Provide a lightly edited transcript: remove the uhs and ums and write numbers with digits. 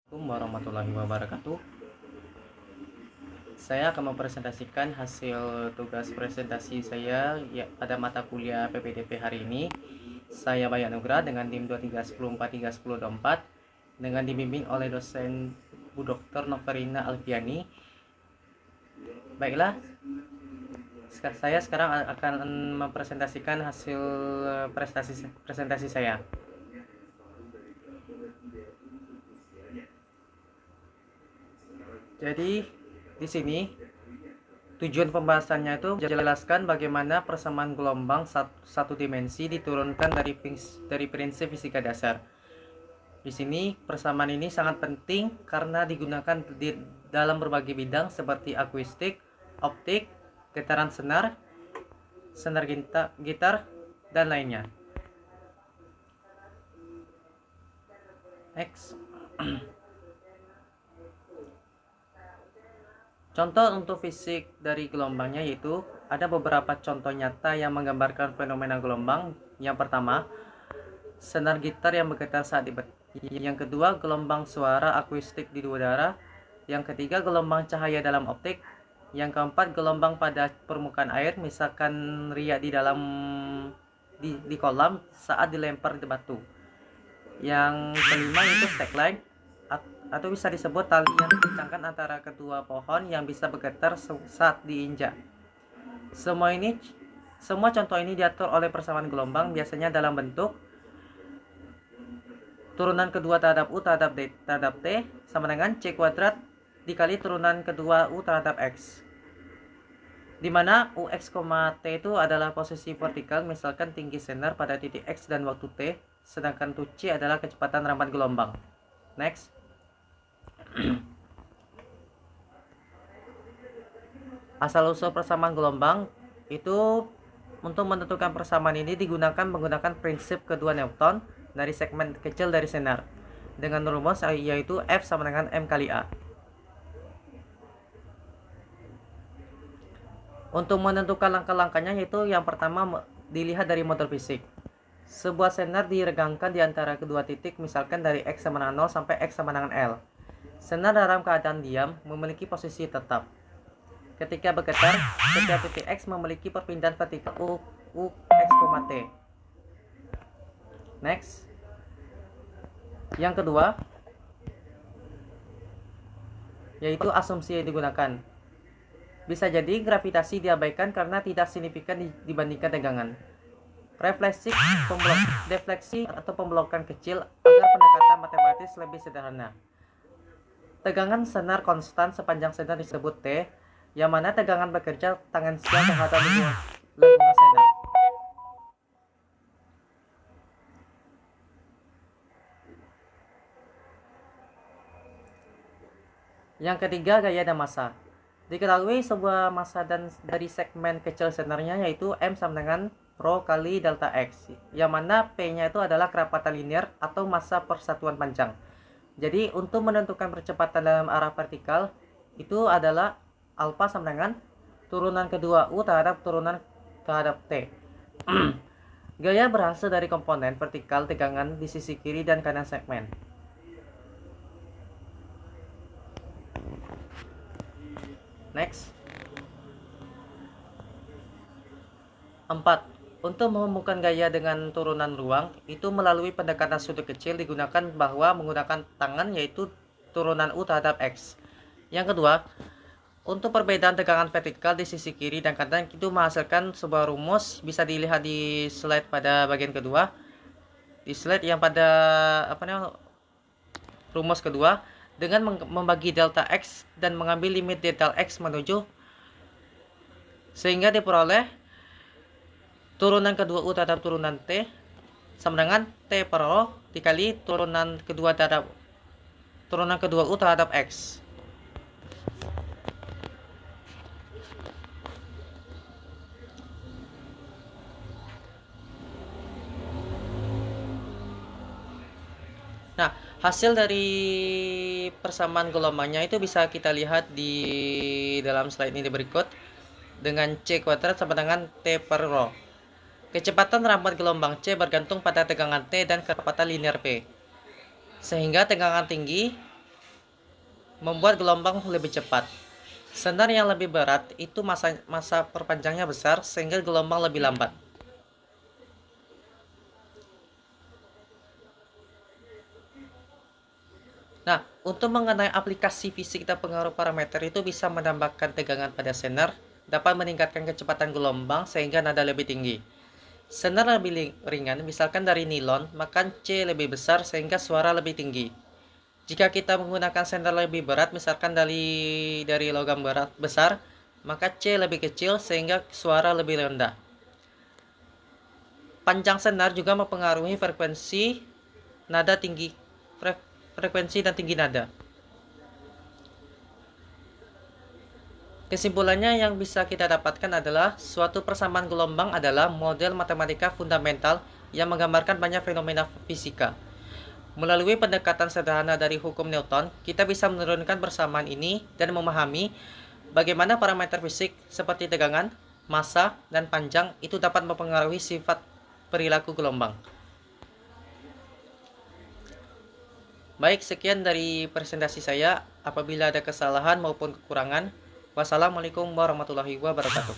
Assalamualaikum warahmatullahi wabarakatuh. Saya akan mempresentasikan hasil tugas presentasi saya pada mata kuliah PPDP hari ini. Saya Bayan Nugra dengan tim 2310431024 dengan dibimbing oleh dosen Bu Dr. Noverina Alfiani. Baiklah, saya sekarang akan mempresentasikan hasil presentasi saya. Jadi di sini tujuan pembahasannya itu menjelaskan bagaimana persamaan gelombang satu dimensi diturunkan dari prinsip fisika dasar. Di sini persamaan ini sangat penting karena digunakan dalam berbagai bidang seperti akustik, optik, getaran senar, gitar, dan lainnya. Next. Contoh untuk fisik dari gelombangnya yaitu ada beberapa contoh nyata yang menggambarkan fenomena gelombang. Yang pertama, senar gitar yang bergetar saat dipetik. Yang kedua, gelombang suara akustik di udara. Yang ketiga, gelombang cahaya dalam optik. Yang keempat, gelombang pada permukaan air, misalkan riak di kolam saat dilempar di batu. Yang kelima itu tagline atau bisa disebut tali yang dikencangkan antara kedua pohon yang bisa bergetar saat diinjak. Semua contoh ini diatur oleh persamaan gelombang biasanya dalam bentuk turunan kedua terhadap U terhadap T sama dengan C kuadrat dikali turunan kedua U terhadap X, di mana UX, T itu adalah posisi vertikal, misalkan tinggi senar pada titik X dan waktu T, sedangkan C adalah kecepatan rambat gelombang. Next. Asal-usul persamaan gelombang itu untuk menentukan persamaan ini menggunakan prinsip kedua Newton dari segmen kecil dari senar dengan rumus yaitu F sama dengan M kali A. Untuk menentukan langkah-langkahnya yaitu yang pertama dilihat dari model fisik. Sebuah senar diregangkan di antara kedua titik, misalkan dari X sama dengan 0 sampai X sama dengan L. Senar dalam keadaan diam memiliki posisi tetap. Ketika bergetar, setiap titik X memiliki perpindahan vertikal U X, T. Next. Yang kedua, yaitu asumsi yang digunakan. Bisa jadi gravitasi diabaikan karena tidak signifikan dibandingkan tegangan. Defleksi atau pemblokan kecil agar pendekatan matematis lebih sederhana. Tegangan senar konstan sepanjang senar disebut T, yang mana tegangan bekerja tangensial terhadap lingkungan senar. Yang ketiga, gaya dan massa. Diketahui sebuah massa dari segmen kecil senarnya yaitu M sama dengan rho kali delta X, yang mana P-nya itu adalah kerapatan linear atau massa persatuan panjang. Jadi untuk menentukan percepatan dalam arah vertikal itu adalah alfa sama dengan turunan kedua U terhadap T. Gaya berasal dari komponen vertikal tegangan di sisi kiri dan kanan segmen. Next. 4. Untuk menemukan gaya dengan turunan ruang itu melalui pendekatan sudut kecil digunakan menggunakan tangan yaitu turunan U terhadap X. Yang kedua, untuk perbedaan tegangan vertikal di sisi kiri dan kanan itu menghasilkan sebuah rumus, bisa dilihat di slide pada bagian kedua. Di slide yang pada rumus kedua, dengan membagi delta X dan mengambil limit delta X menuju sehingga diperoleh turunan kedua U terhadap turunan T sama dengan T per rho dikali turunan kedua U terhadap X. Nah, hasil dari persamaan gelombangnya itu bisa kita lihat di dalam slide ini berikut dengan C kuadrat sama dengan T per rho. Kecepatan rambat gelombang C bergantung pada tegangan T dan kecepatan linear P. Sehingga tegangan tinggi membuat gelombang lebih cepat. Senar yang lebih berat itu masa perpanjangnya besar sehingga gelombang lebih lambat. Nah, untuk mengenai aplikasi fisik dan pengaruh parameter itu bisa menambahkan tegangan pada senar, dapat meningkatkan kecepatan gelombang sehingga nada lebih tinggi. Senar lebih ringan, misalkan dari nilon, maka C lebih besar sehingga suara lebih tinggi. Jika kita menggunakan senar lebih berat, misalkan dari logam berat besar, maka C lebih kecil sehingga suara lebih rendah. Panjang senar juga mempengaruhi frekuensi nada tinggi, frekuensi dan tinggi nada. Kesimpulannya yang bisa kita dapatkan adalah suatu persamaan gelombang adalah model matematika fundamental yang menggambarkan banyak fenomena fisika. Melalui pendekatan sederhana dari hukum Newton, kita bisa menurunkan persamaan ini dan memahami bagaimana parameter fisik seperti tegangan, massa, dan panjang itu dapat mempengaruhi sifat perilaku gelombang. Baik, sekian dari presentasi saya. Apabila ada kesalahan maupun kekurangan, wassalamualaikum warahmatullahi wabarakatuh.